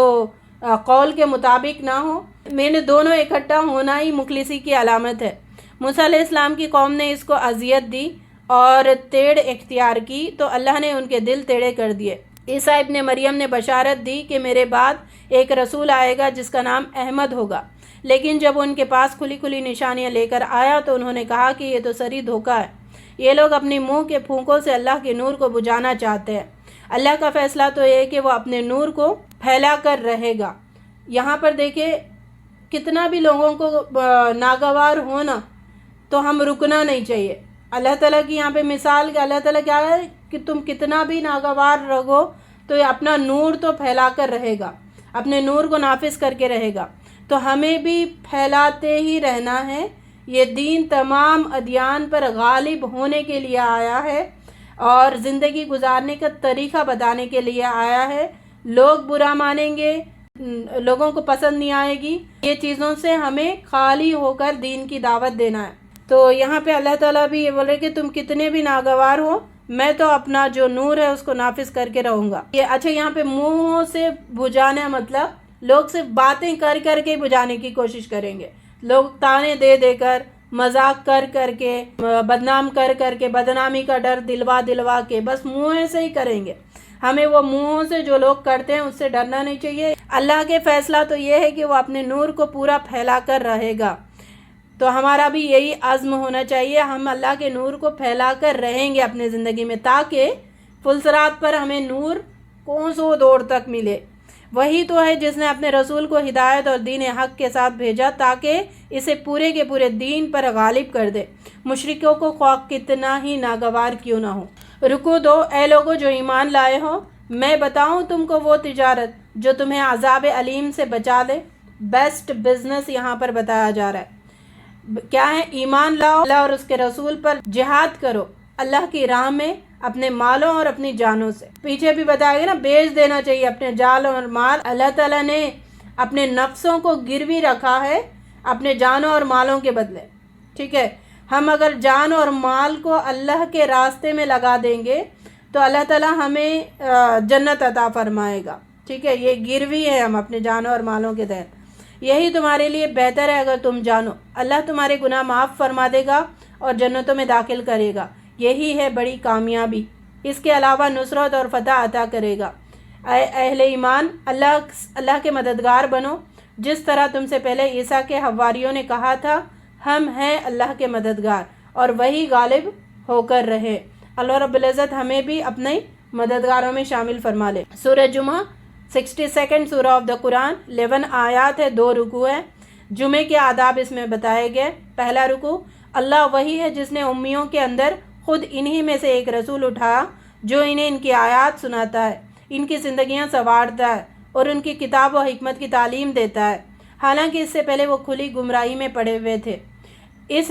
قول کے مطابق نہ ہو۔ میں نے دونوں اکٹھا ہونا ہی مخلصی کی علامت ہے۔ موسیٰ علیہ السلام کی قوم نے اس کو اذیت دی اور ٹیڑھ اختیار کی تو اللہ نے ان کے دل ٹیڑھے کر دیے۔ عیسیٰ ابن مریم نے بشارت دی کہ میرے بعد ایک رسول آئے گا جس کا نام احمد ہوگا، لیکن جب ان کے پاس کھلی کھلی نشانیاں لے کر آیا تو انہوں نے کہا کہ یہ تو سری دھوکہ ہے۔ یہ لوگ اپنی منہ کے پھونکوں سے اللہ کے نور کو بجھانا چاہتے ہیں۔ اللہ کا فیصلہ تو یہ ہے کہ وہ اپنے نور کو پھیلا کر رہے گا۔ یہاں پر دیکھیں، کتنا بھی لوگوں کو ناگوار ہونا تو ہم رکنا نہیں چاہیے۔ اللہ تعالیٰ کی یہاں پہ مثال کہ اللہ تعالیٰ کیا ہے کہ تم کتنا بھی ناگوار رہو تو یہ اپنا نور تو پھیلا کر رہے گا، اپنے نور کو نافذ کر کے رہے گا۔ تو ہمیں بھی پھیلاتے ہی رہنا ہے۔ یہ دین تمام ادیان پر غالب ہونے کے لیے آیا ہے اور زندگی گزارنے کا طریقہ بتانے کے لیے آیا ہے۔ لوگ برا مانیں گے، لوگوں کو پسند نہیں آئے گی، یہ چیزوں سے ہمیں خالی ہو کر دین کی دعوت دینا ہے۔ تو یہاں پہ اللہ تعالیٰ بھی یہ بول رہے کہ تم کتنے بھی ناگوار ہو، میں تو اپنا جو نور ہے اس کو نافذ کر کے رہوں گا۔ یہ اچھا، یہاں پہ منہوں سے بجھانا مطلب لوگ صرف باتیں کر کر کے بجھانے کی کوشش کریں گے، لوگ تانے دے دے کر، مذاق کر کر کے، بدنام کر کر کے، بدنامی کا ڈر دلوا کے بس منہ سے ہی کریں گے۔ ہمیں وہ منہوں سے جو لوگ کرتے ہیں اس سے ڈرنا نہیں چاہیے۔ اللہ کے فیصلہ تو یہ ہے کہ وہ اپنے نور کو پورا پھیلا کر رہے گا، تو ہمارا بھی یہی عزم ہونا چاہیے، ہم اللہ کے نور کو پھیلا کر رہیں گے اپنے زندگی میں، تاکہ فلسرات پر ہمیں نور کوسوں دور تک ملے۔ وہی تو ہے جس نے اپنے رسول کو ہدایت اور دین حق کے ساتھ بھیجا تاکہ اسے پورے کے پورے دین پر غالب کر دے، مشرکوں کو خواہ کتنا ہی ناگوار کیوں نہ ہو۔ رکوع 2، اے لوگو جو ایمان لائے ہو، میں بتاؤں تم کو وہ تجارت جو تمہیں عذاب علیم سے بچا دے۔ بیسٹ بزنس یہاں پر بتایا جا رہا ہے۔ کیا ہے؟ ایمان لاؤ، اللہ اور اس کے رسول پر جہاد کرو، اللہ کی راہ میں اپنے مالوں اور اپنی جانوں سے۔ پیچھے بھی بتایا گیا نا، بیچ دینا چاہیے اپنے جان اور مال۔ اللہ تعالیٰ نے اپنے نفسوں کو گروی رکھا ہے اپنے جانوں اور مالوں کے بدلے، ٹھیک ہے؟ ہم اگر جان اور مال کو اللہ کے راستے میں لگا دیں گے تو اللہ تعالیٰ ہمیں جنت عطا فرمائے گا، ٹھیک ہے؟ یہ گروی ہے ہم اپنے جانوں اور مالوں کے تحت۔ یہی تمہارے لیے بہتر ہے اگر تم جانو، اللہ تمہارے گناہ معاف فرما دے گا اور جنتوں میں داخل کرے گا، یہی ہے بڑی کامیابی۔ اس کے علاوہ نصرت اور فتح عطا کرے گا۔ اے اہل ایمان، اللہ کے مددگار بنو، جس طرح تم سے پہلے عیسیٰ کے حواریوں نے کہا تھا، ہم ہیں اللہ کے مددگار، اور وہی غالب ہو کر رہے۔ اللہ رب العزت ہمیں بھی اپنے مددگاروں میں شامل فرما لے۔ سورہ جمعہ 62 سورہ آف دا قرآن، 11 آیات ہے، 2 رکوع ہے۔ جمعے کے آداب اس میں بتائے گئے۔ پہلا رکوع، اللہ وہی ہے جس نے امیوں کے اندر خود انہی میں سے ایک رسول اٹھایا جو انہیں ان کی آیات سناتا ہے، ان کی زندگیاں سنوارتا ہے اور ان کی کتاب و حکمت کی تعلیم دیتا ہے، حالانکہ اس سے پہلے وہ کھلی گمراہی میں پڑے ہوئے تھے۔ اس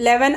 11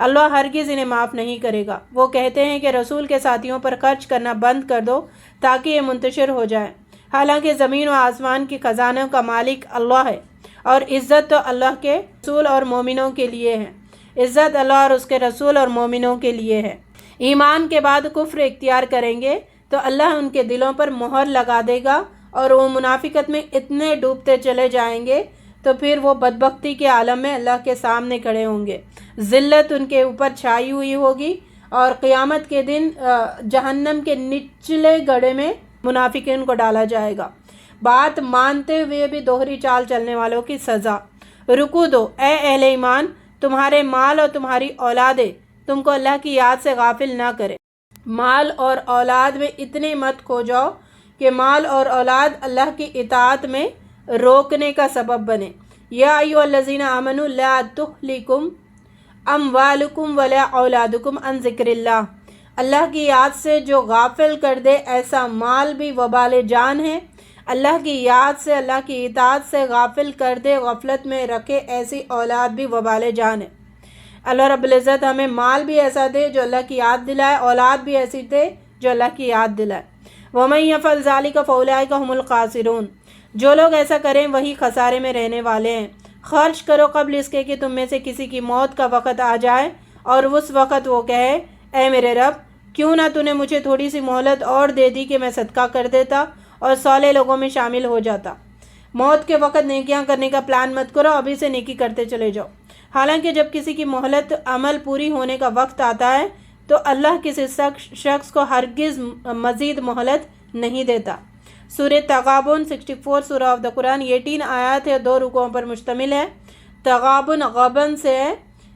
اللہ ہرگز انہیں معاف نہیں کرے گا۔ وہ کہتے ہیں کہ رسول کے ساتھیوں پر خرچ کرنا بند کر دو تاکہ یہ منتشر ہو جائے، حالانکہ زمین و آسمان کی خزانوں کا مالک اللہ ہے، اور عزت تو اللہ کے رسول اور مومنوں کے لیے ہے۔ عزت اللہ اور اس کے رسول اور مومنوں کے لیے ہے۔ ایمان کے بعد کفر اختیار کریں گے تو اللہ ان کے دلوں پر مہر لگا دے گا اور وہ منافقت میں اتنے ڈوبتے چلے جائیں گے تو پھر وہ بدبختی کے عالم میں اللہ کے سامنے کھڑے ہوں گے۔ ذلت ان کے اوپر چھائی ہوئی ہوگی اور قیامت کے دن جہنم کے نچلے گڑھے میں منافقین کو ڈالا جائے گا۔ بات مانتے ہوئے بھی دوہری چال چلنے والوں کی سزا۔ رکو دو اے اہل ایمان، تمہارے مال اور تمہاری اولادیں تم کو اللہ کی یاد سے غافل نہ کرے۔ مال اور اولاد میں اتنے مت کھو جاؤ کہ مال اور اولاد اللہ کی اطاعت میں روکنے کا سبب بنے۔ یا ایھا الذین آمنوا لا تہلکم اموالکم ولا اولادکم عن ذکر اللہ۔ اللہ کی یاد سے جو غافل کر دے ایسا مال بھی وبال جان ہے۔ اللہ کی یاد سے، اللہ کی اطاعت سے غافل کر دے، غفلت میں رکھے، ایسی اولاد بھی وبال جان ہے۔ اللہ رب العزت ہمیں مال بھی ایسا دے جو اللہ کی یاد دلائے، اولاد بھی ایسی دے جو اللہ کی یاد دلائے۔ وَمَن يَفْعَلْ ذَلِكَ فَأُولَٰئِكَ هُمُ الْخَاسِرُونَ۔ جو لوگ ایسا کریں وہی خسارے میں رہنے والے ہیں۔ خرچ کرو قبل اس کے کہ تم میں سے کسی کی موت کا وقت آ جائے اور اس وقت وہ کہے اے میرے رب، کیوں نہ تو نے مجھے تھوڑی سی مہلت اور دے دی کہ میں صدقہ کر دیتا اور صالح لوگوں میں شامل ہو جاتا۔ موت کے وقت نیکیاں کرنے کا پلان مت کرو، ابھی سے نیکی کرتے چلے جاؤ۔ حالانکہ جب کسی کی مہلت عمل پوری ہونے کا وقت آتا ہے تو اللہ کسی شخص کو ہرگز مزید مہلت نہیں دیتا۔ سورہ تغابن 64 سورہ آف دا قرآن 18 آیات ہے، 2 رکوعوں پر مشتمل ہے۔ تغابن غبن سے ہے،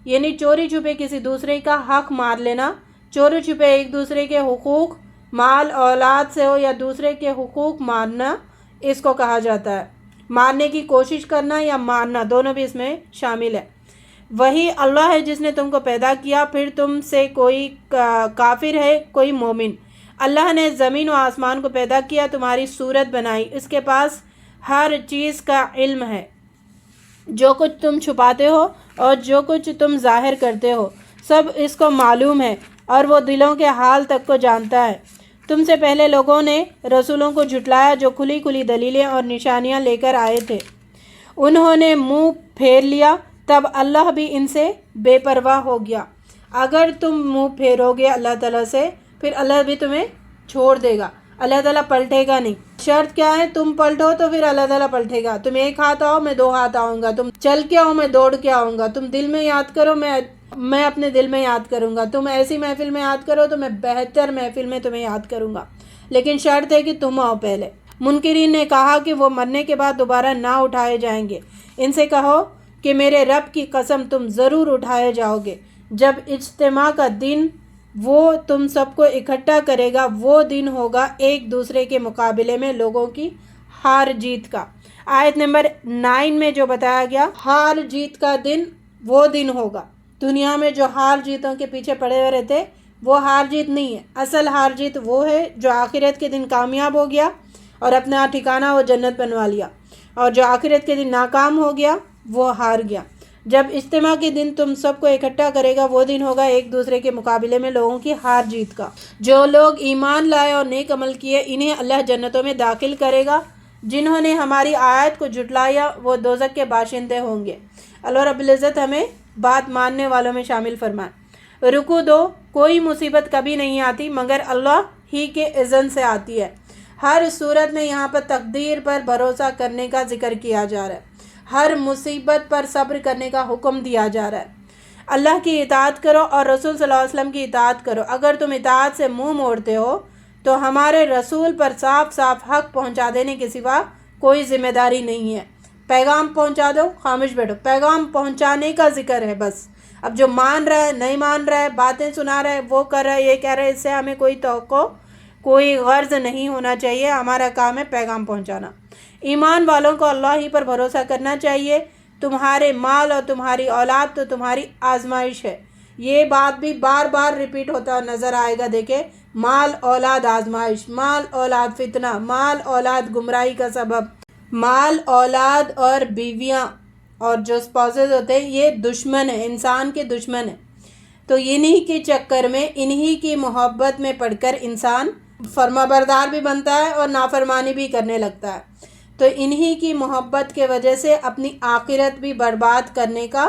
یعنی چوری چھپے کسی دوسرے کا حق مار لینا۔ چوری چھپے ایک دوسرے کے حقوق، مال اولاد سے ہو یا دوسرے کے حقوق مارنا، اس کو کہا جاتا ہے۔ مارنے کی کوشش کرنا یا مارنا دونوں بھی اس میں شامل ہے۔ وہی اللہ ہے جس نے تم کو پیدا کیا، پھر تم سے کوئی کافر ہے کوئی مومن۔ اللہ نے زمین و آسمان کو پیدا کیا، تمہاری صورت بنائی، اس کے پاس ہر چیز کا علم ہے۔ جو کچھ تم چھپاتے ہو اور جو کچھ تم ظاہر کرتے ہو سب اس کو معلوم ہے، اور وہ دلوں کے حال تک کو جانتا ہے۔ تم سے پہلے لوگوں نے رسولوں کو جھٹلایا جو کھلی کھلی دلیلیں اور نشانیاں لے کر آئے تھے، انہوں نے منہ پھیر لیا، تب اللہ بھی ان سے بے پرواہ ہو گیا۔ اگر تم منہ پھیرو گے اللہ تعالیٰ سے، پھر اللہ بھی تمہیں چھوڑ دے گا، اللہ تعالیٰ پلٹے گا نہیں۔ شرط کیا ہے؟ تم پلٹو تو پھر اللہ تعالیٰ پلٹے گا۔ تم ایک ہاتھ آؤ میں 2 ہاتھ آؤں گا، تم چل کے آؤ میں دوڑ کے آؤں گا، تم دل میں یاد کرو میں اپنے دل میں یاد کروں گا، تم ایسی محفل میں یاد کرو تو میں بہتر محفل میں تمہیں یاد کروں گا، لیکن شرط ہے کہ تم آؤ پہلے۔ منکرین نے کہا کہ وہ مرنے کے بعد دوبارہ نہ اٹھائے جائیں گے۔ ان سے کہو کہ میرے رب کی قسم تم ضرور اٹھائے جاؤ گے۔ جب اجتماع کا دن وہ تم سب کو اکٹھا کرے گا، وہ دن ہوگا ایک دوسرے کے مقابلے میں لوگوں کی ہار جیت کا۔ آیت نمبر 9 میں جو بتایا گیا ہار جیت کا دن، وہ دن ہوگا۔ دنیا میں جو ہار جیتوں کے پیچھے پڑے ہوئے رہتے وہ ہار جیت نہیں ہے، اصل ہار جیت وہ ہے جو آخرت کے دن کامیاب ہو گیا اور اپنا ٹھکانہ وہ جنت بنوا لیا، اور جو آخرت کے دن ناکام ہو گیا وہ ہار گیا۔ جب اجتماع کے دن تم سب کو اکٹھا کرے گا، وہ دن ہوگا ایک دوسرے کے مقابلے میں لوگوں کی ہار جیت کا۔ جو لوگ ایمان لائے اور نیک عمل کیے انہیں اللہ جنتوں میں داخل کرے گا، جنہوں نے ہماری آیت کو جھٹلایا وہ دوزخ کے باشندے ہوں گے۔ اللہ رب العزت ہمیں بات ماننے والوں میں شامل فرمائے۔ رکو دو، کوئی مصیبت کبھی نہیں آتی مگر اللہ ہی کے اذن سے آتی ہے۔ ہر صورت میں یہاں پر تقدیر پر بھروسہ کرنے کا ذکر کیا جا رہا ہے، ہر مصیبت پر صبر کرنے کا حکم دیا جا رہا ہے۔ اللہ کی اطاعت کرو اور رسول صلی اللہ علیہ وسلم کی اطاعت کرو۔ اگر تم اطاعت سے منہ موڑتے ہو تو ہمارے رسول پر صاف صاف حق پہنچا دینے کے سوا کوئی ذمہ داری نہیں ہے۔ پیغام پہنچا دو، خاموش بیٹھو، پیغام پہنچانے کا ذکر ہے بس۔ اب جو مان رہا ہے، نہیں مان رہا ہے، باتیں سنا رہا ہے، وہ کر رہا ہے، یہ کہہ رہا ہے، اس سے ہمیں کوئی توقع، کوئی غرض نہیں ہونا چاہیے۔ ہمارا کام ہے پیغام پہنچانا۔ ایمان والوں کو اللہ ہی پر بھروسہ کرنا چاہیے۔ تمہارے مال اور تمہاری اولاد تو تمہاری آزمائش ہے۔ یہ بات بھی بار بار ریپیٹ ہوتا نظر آئے گا۔ دیکھیں، مال اولاد آزمائش، مال اولاد فتنہ، مال اولاد گمراہی کا سبب، مال اولاد اور بیویاں اور جو اسپاؤسز ہوتے ہیں یہ دشمن ہیں، انسان کے دشمن ہیں۔ تو انہی کے چکر میں، انہی کی محبت میں پڑھ کر انسان فرمانبردار بھی بنتا ہے اور نافرمانی بھی کرنے لگتا ہے. تو انہی کی محبت کے وجہ سے اپنی آخرت بھی برباد کرنے کا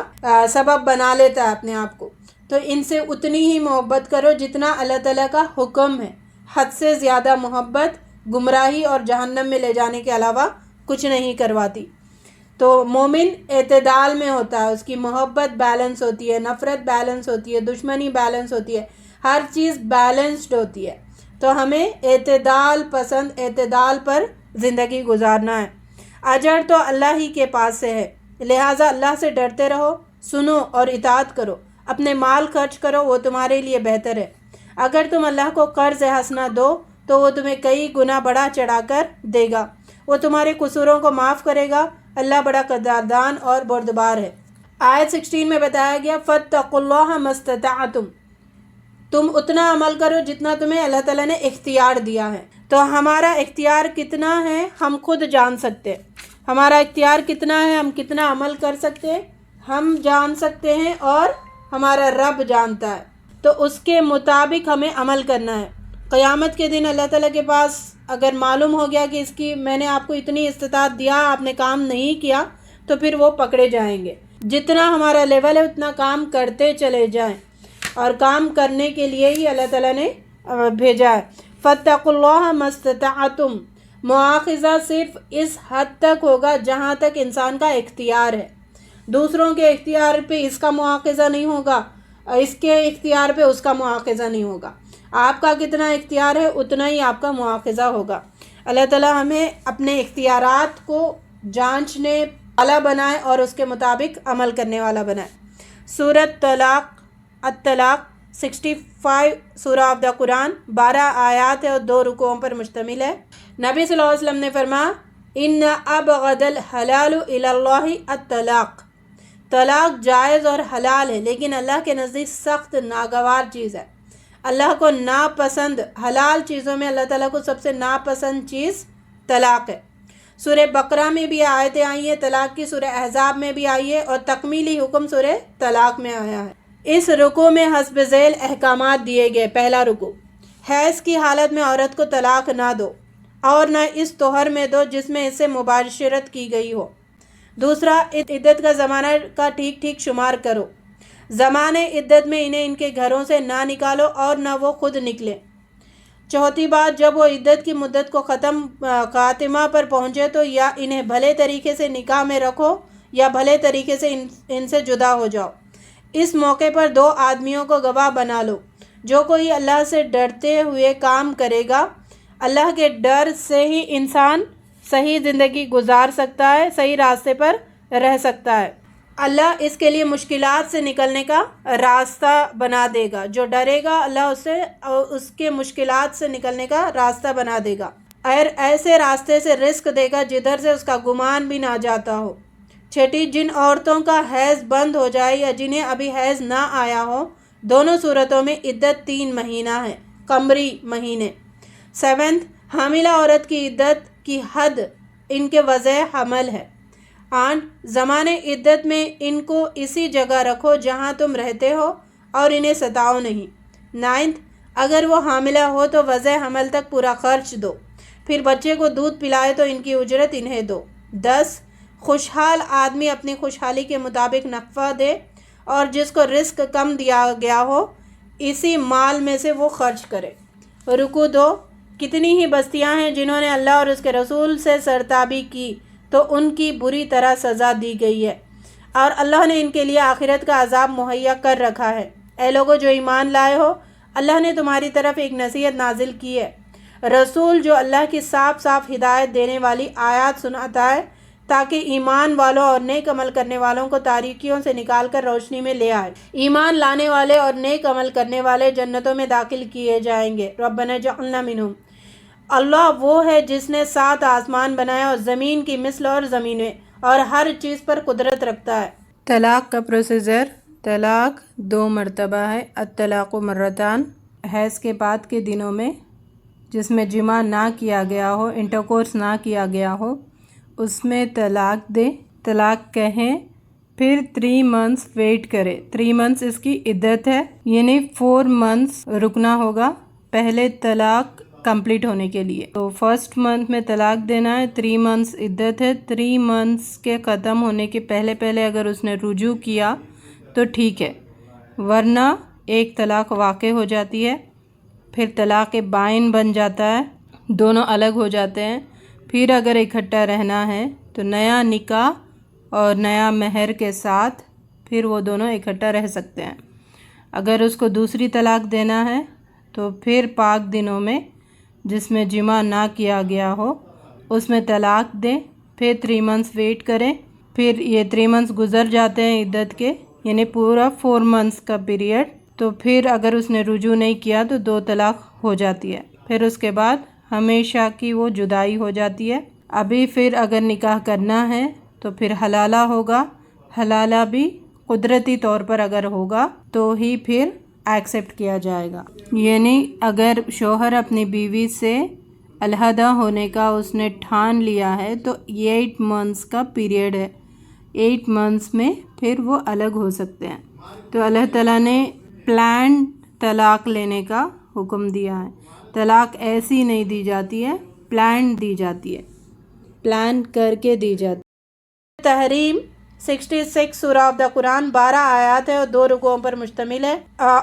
سبب بنا لیتا ہے اپنے آپ کو. تو ان سے اتنی ہی محبت کرو جتنا اللہ تعالیٰ کا حکم ہے. حد سے زیادہ محبت گمراہی اور جہنم میں لے جانے کے علاوہ کچھ نہیں کرواتی. تو مومن اعتدال میں ہوتا ہے، اس کی محبت بیلنس ہوتی ہے، نفرت بیلنس ہوتی ہے، دشمنی بیلنس ہوتی ہے، ہر چیز بیلنسڈ ہوتی ہے. تو ہمیں اعتدال پسند، اعتدال پر زندگی گزارنا ہے. اجر تو اللہ ہی کے پاس سے ہے، لہٰذا اللہ سے ڈرتے رہو، سنو اور اطاعت کرو، اپنے مال خرچ کرو، وہ تمہارے لیے بہتر ہے. اگر تم اللہ کو قرض حسنہ دو تو وہ تمہیں کئی گنا بڑا چڑھا کر دے گا، وہ تمہارے قصوروں کو معاف کرے گا، اللہ بڑا قدردان اور بردبار ہے. آیت 16 میں بتایا گیا فَاتَّقُوا اللَّهَ مَا اسْتَطَعْتُمْ، تم اتنا عمل کرو جتنا تمہیں اللہ تعالیٰ نے اختیار دیا ہے. تو ہمارا اختیار کتنا ہے ہم خود جان سکتے ہیں. ہمارا اختیار کتنا ہے، ہم کتنا عمل کر سکتے ہیں، ہم جان سکتے ہیں اور ہمارا رب جانتا ہے. تو اس کے مطابق ہمیں عمل کرنا ہے. قیامت کے دن اللہ تعالیٰ کے پاس اگر معلوم ہو گیا کہ اس کی میں نے آپ کو اتنی استطاعت دیا، آپ نے کام نہیں کیا، تو پھر وہ پکڑے جائیں گے. جتنا ہمارا لیول ہے اتنا کام کرتے چلے جائیں، اور کام کرنے کے لیے ہی اللہ تعالیٰ نے بھیجا ہے. فَاتَّقُوا اللَّهَ مَا اسْتَطَعْتُمْ، مواخذہ صرف اس حد تک ہوگا جہاں تک انسان کا اختیار ہے. دوسروں کے اختیار پہ اس کا مواخذہ نہیں ہوگا، اس کے اختیار پہ اس کا مواخذہ نہیں ہوگا. آپ کا کتنا اختیار ہے اتنا ہی آپ کا مواخذہ ہوگا. اللہ تعالیٰ ہمیں اپنے اختیارات کو جانچنے والا بنائے اور اس کے مطابق عمل کرنے والا بنائے. سورۃ الطلاق 65 سورہ آف دا قرآن، 12 آیات ہے اور 2 رکوعوں پر مشتمل ہے. نبی صلی اللہ علیہ وسلم نے فرمایا ان ابغض الحلال الی اللہ الطلاق، طلاق جائز اور حلال ہے لیکن اللہ کے نزدیک سخت ناگوار چیز ہے. اللہ کو ناپسند حلال چیزوں میں اللہ تعالیٰ کو سب سے ناپسند چیز طلاق ہے. سورہ بقرہ میں بھی آیتیں آئی ہیں طلاق کی، سورہ احزاب میں بھی آئی ہے، اور تکمیلی حکم سورہ طلاق میں آیا ہے. اس رکوع میں حسب ذیل احکامات دیے گئے. پہلا رکوع، حیض کی حالت میں عورت کو طلاق نہ دو اور نہ اس طہر میں دو جس میں اس سے مباشرت کی گئی ہو. دوسرا، عدت کا زمانہ کا ٹھیک ٹھیک شمار کرو. زمانے عدت میں انہیں ان کے گھروں سے نہ نکالو اور نہ وہ خود نکلیں. چوتھی بات، جب وہ عدت کی مدت کو خاتمہ پر پہنچے تو یا انہیں بھلے طریقے سے نکاح میں رکھو یا بھلے طریقے سے ان سے جدا ہو جاؤ. اس موقع پر 2 آدمیوں کو گواہ بنا لو. جو کوئی اللہ سے ڈرتے ہوئے کام کرے گا، اللہ کے ڈر سے ہی انسان صحیح زندگی گزار سکتا ہے، صحیح راستے پر رہ سکتا ہے. اللہ اس کے لیے مشکلات سے نکلنے کا راستہ بنا دے گا. جو ڈرے گا اللہ اس کے مشکلات سے نکلنے کا راستہ بنا دے گا، اور ایسے راستے سے رزق دے گا جدھر سے اس کا گمان بھی نہ جاتا ہو. چھٹی، جن عورتوں کا حیض بند ہو جائے یا جنہیں ابھی حیض نہ آیا ہو، دونوں صورتوں میں عدت 3 مہینہ ہے، قمری مہینے. 7، حاملہ عورت کی عدت کی حد ان کے وضع حمل ہے. 8، زمانے عدت میں ان کو اسی جگہ رکھو جہاں تم رہتے ہو اور انہیں ستاؤ نہیں. 9، اگر وہ حاملہ ہو تو وضع حمل تک پورا خرچ دو، پھر بچے کو دودھ پلائے تو ان کی اجرت انہیں دو. 10، خوشحال آدمی اپنی خوشحالی کے مطابق نفقہ دے اور جس کو رزق کم دیا گیا ہو اسی مال میں سے وہ خرچ کرے. رکوع 2، کتنی ہی بستیاں ہیں جنہوں نے اللہ اور اس کے رسول سے سرتابی کی تو ان کی بری طرح سزا دی گئی ہے، اور اللہ نے ان کے لیے آخرت کا عذاب مہیا کر رکھا ہے. اے لوگو جو ایمان لائے ہو، اللہ نے تمہاری طرف ایک نصیحت نازل کی ہے، رسول جو اللہ کی صاف صاف ہدایت دینے والی آیات سناتا ہے تاکہ ایمان والوں اور نیک عمل کرنے والوں کو تاریکیوں سے نکال کر روشنی میں لے آئے. ایمان لانے والے اور نیک عمل کرنے والے جنتوں میں داخل کیے جائیں گے. ربنا اجعلنا منہم. اللہ وہ ہے جس نے 7 آسمان بنائے اور زمین کی مثل اور زمینیں، اور ہر چیز پر قدرت رکھتا ہے. طلاق کا پروسیجر، طلاق 2 مرتبہ ہے. الطلاق مرتان، حیض کے بعد کے دنوں میں جس میں جماع نہ کیا گیا ہو، انٹرکورس نہ کیا گیا ہو، اس میں طلاق دیں، طلاق کہیں پھر 3 months ویٹ کرے. 3 months اس کی عدت ہے، یعنی 4 months رکنا ہوگا پہلے طلاق کمپلیٹ ہونے کے لیے. تو فرسٹ منتھ میں طلاق دینا ہے، 3 months عدت ہے. 3 months کے ختم ہونے کے پہلے اگر اس نے رجوع کیا تو ٹھیک ہے، ورنہ ایک طلاق واقع ہو جاتی ہے. پھر طلاق بائن بن جاتا ہے، دونوں الگ ہو جاتے ہیں. پھر اگر اکٹھا رہنا ہے تو نیا نکاح اور نیا مہر کے ساتھ پھر وہ دونوں اکٹھا رہ سکتے ہیں. اگر اس کو دوسری طلاق دینا ہے تو پھر پاک دنوں میں جس میں جمع نہ کیا گیا ہو اس میں طلاق دیں. پھر 3 months ویٹ کریں. پھر یہ 3 months گزر جاتے ہیں عدت کے، یعنی پورا 4 months کا پیریڈ. تو پھر اگر اس نے رجوع نہیں کیا تو 2 طلاق ہو جاتی ہے. پھر اس کے بعد ہمیشہ کی وہ جدائی ہو جاتی ہے. ابھی پھر اگر نکاح کرنا ہے تو پھر حلالہ ہوگا. حلالہ بھی قدرتی طور پر اگر ہوگا تو ہی پھر ایکسیپٹ کیا جائے گا. یعنی اگر شوہر اپنی بیوی سے علیحدہ ہونے کا اس نے ٹھان لیا ہے تو 8 months کا پیریڈ ہے. 8 months میں پھر وہ الگ ہو سکتے ہیں. تو اللہ تعالیٰ نے پلانڈ طلاق لینے کا حکم دیا ہے. طلاق ایسی نہیں دی جاتی ہے، پلان دی جاتی ہے، پلان کر کے دی جاتی ہے. تحریم 66 سورہ آف دا قرآن 12 آیات ہے اور 2 رکوعوں پر مشتمل ہے.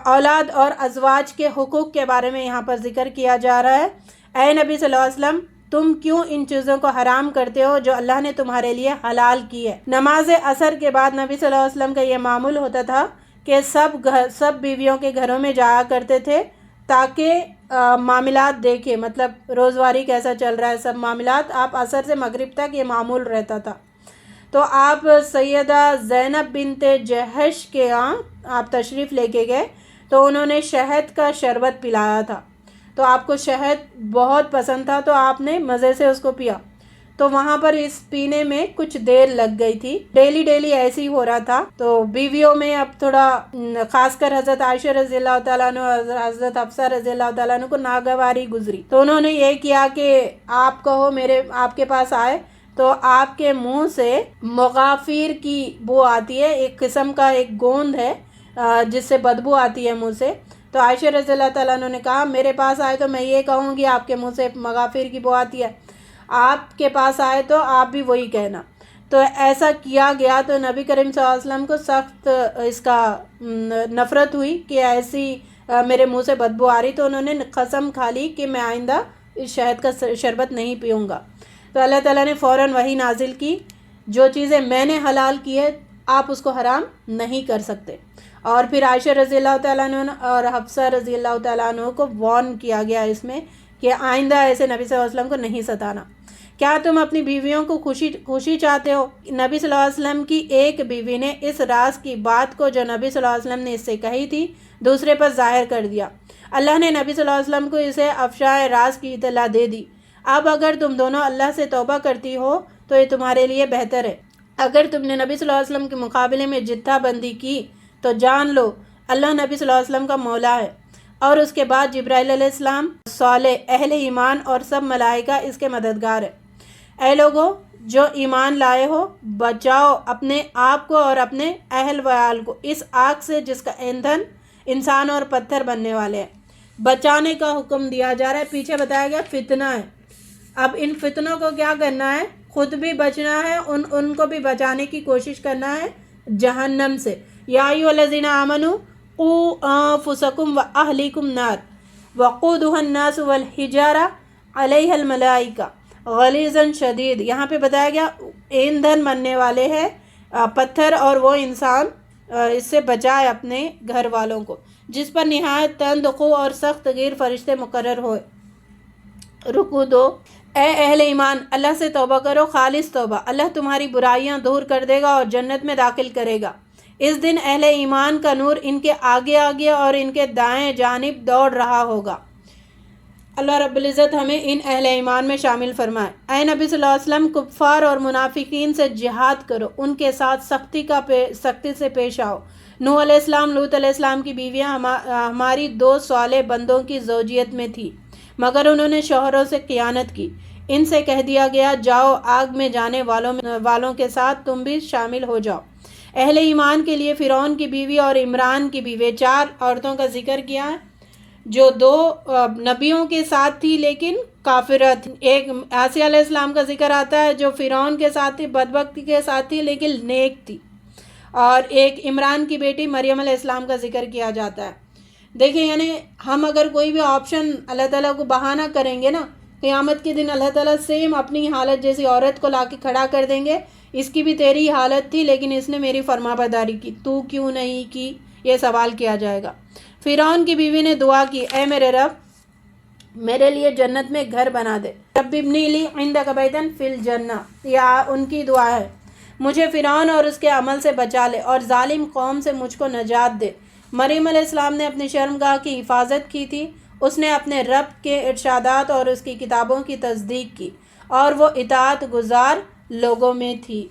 اولاد اور ازواج کے حقوق کے بارے میں یہاں پر ذکر کیا جا رہا ہے. اے نبی صلی اللہ علیہ وسلم، تم کیوں ان چیزوں کو حرام کرتے ہو جو اللہ نے تمہارے لیے حلال کی ہے. نماز عصر کے بعد نبی صلی اللہ علیہ وسلم کا یہ معمول ہوتا تھا کہ سب بیویوں کے گھروں میں جایا کرتے تھے تاکہ معاملات دیکھے، مطلب روزواری کیسا چل رہا ہے، سب معاملات. آپ عصر سے مغرب تک یہ معمول رہتا تھا. تو آپ سیدہ زینب بنت جہش کے ہاں آپ تشریف لے کے گئے تو انہوں نے شہد کا شربت پلایا تھا. تو آپ کو شہد بہت پسند تھا تو آپ نے مزے سے اس کو پیا. تو وہاں پر اس پینے میں کچھ دیر لگ گئی تھی. ڈیلی ایسے ہی ہو رہا تھا. تو بیویوں میں اب تھوڑا خاص کر حضرت عائشہ رضی اللہ تعالیٰ عنہ اور حضرت حفصہ رضی اللہ تعالیٰ عنہ کو ناگواری گزری. تو انہوں نے یہ کیا کہ آپ کہو آپ کے پاس آئے تو آپ کے منہ سے مغافیر کی بو آتی ہے، ایک قسم کا ایک گوند ہے جس سے بدبو آتی ہے منہ سے. تو عائشہ رضی اللہ تعالیٰ عنہ نے کہا میرے پاس آئے تو میں یہ کہوں گی آپ کے منہ سے مغافیر کی بو آتی ہے، آپ کے پاس آئے تو آپ بھی وہی کہنا. تو ایسا کیا گیا تو نبی کریم صلی اللہ علیہ وسلم کو سخت اس کا نفرت ہوئی کہ ایسی میرے منہ سے بدبو آ رہی. تو انہوں نے قسم کھا لی کہ میں آئندہ اس شہد کا شربت نہیں پیوں گا. تو اللہ تعالیٰ نے فوراً وحی نازل کی، جو چیزیں میں نے حلال کی ہے آپ اس کو حرام نہیں کر سکتے. اور پھر عائشہ رضی اللہ تعالیٰ عنہ اور حفصہ رضی اللہ تعالیٰ عنہ کو وارن کیا گیا اس میں کہ آئندہ ایسے نبی صلی اللہ علیہ وسلم کو نہیں ستانا. کیا تم اپنی بیویوں کو خوشی چاہتے ہو؟ نبی صلی اللہ علیہ وسلم کی ایک بیوی نے اس راز کی بات کو جو نبی صلی اللہ علیہ وسلم نے اس سے کہی تھی دوسرے پر ظاہر کر دیا. اللہ نے نبی صلی اللہ علیہ وسلم کو اسے افشائے راز کی اطلاع دے دی. اب اگر تم دونوں اللہ سے توبہ کرتی ہو تو یہ تمہارے لیے بہتر ہے. اگر تم نے نبی صلی اللہ علیہ وسلم کے مقابلے میں جتھا بندی کی تو جان لو اللہ نبی صلی اللہ علیہ وسلم کا مولا ہے. اور اس کے بعد جبرائیل علیہ السلام، صالح، اہل ایمان اور سب ملائکہ اس کے مددگار ہے. اے لوگو جو ایمان لائے ہو، بچاؤ اپنے آپ کو اور اپنے اہل ویال کو اس آگ سے جس کا ایندھن انسان اور پتھر بننے والے ہیں. بچانے کا حکم دیا جا رہا ہے. پیچھے بتایا گیا فتنہ ہے. اب ان فتنوں کو کیا کرنا ہے؟ خود بھی بچنا ہے، ان کو بھی بچانے کی کوشش کرنا ہے جہنم سے. یا ایھا الذین آمنوا قوا انفسکم واہلیکم نار وقودھا الناس والحجارہ علیہا الملائکہ غلیظ شدید. یہاں پہ بتایا گیا ایندھن بننے والے ہیں پتھر، اور وہ انسان اس سے بچائے اپنے گھر والوں کو جس پر نہایت تند خو اور سخت گیر فرشتے مقرر ہوئے. رکو 2. اے اہل ایمان، اللہ سے توبہ کرو، خالص توبہ. اللہ تمہاری برائیاں دور کر دے گا اور جنت میں داخل کرے گا. اس دن اہل ایمان کا نور ان کے آگے آگے اور ان کے دائیں جانب دوڑ رہا ہوگا. اللہ رب العزت ہمیں ان اہل ایمان میں شامل فرمائے. اے نبی صلی اللہ علیہ وسلم، کفار اور منافقین سے جہاد کرو، ان کے ساتھ سختی سے پیش آؤ. نوح علیہ السلام، لوط علیہ السلام کی بیویاں ہماری 2 صالح بندوں کی زوجیت میں تھی، مگر انہوں نے شوہروں سے خیانت کی. ان سے کہہ دیا گیا جاؤ آگ میں جانے والوں کے ساتھ تم بھی شامل ہو جاؤ. اہل ایمان کے لیے فرعون کی بیوی اور عمران کی بیوی 4 عورتوں کا ذکر کیا ہے جو 2 نبیوں کے ساتھ تھی لیکن کافرہ تھی۔ ایک آسیہ علیہ السلام کا ذکر آتا ہے جو فرعون کے ساتھ تھی، بدبختی کے ساتھ تھی لیکن نیک تھی، اور ایک عمران کی بیٹی مریم علیہ السلام کا ذکر کیا جاتا ہے۔ دیکھیں یعنی ہم اگر کوئی بھی آپشن اللہ تعالیٰ کو بہانہ کریں گے نا، قیامت کے دن اللہ تعالیٰ سیم اپنی حالت جیسی عورت کو لا کے کھڑا کر دیں گے، اس کی بھی تیری حالت تھی لیکن اس نے میری فرما برداری کی، تو کیوں نہیں کی، یہ سوال کیا جائے گا۔ فرعون کی بیوی نے دعا کی، اے میرے رب میرے لیے جنت میں گھر بنا دے، رب ابنی لی عندک بیتن فی الجنہ، یہ ان کی دعا ہے، مجھے فرعون اور اس کے عمل سے بچا لے اور ظالم قوم سے مجھ کو نجات دے۔ مریم علیہ السلام نے اپنی شرمگاہ کی حفاظت کی تھی، اس نے اپنے رب کے ارشادات اور اس کی کتابوں کی تصدیق کی اور وہ اطاعت گزار لوگوں میں تھی۔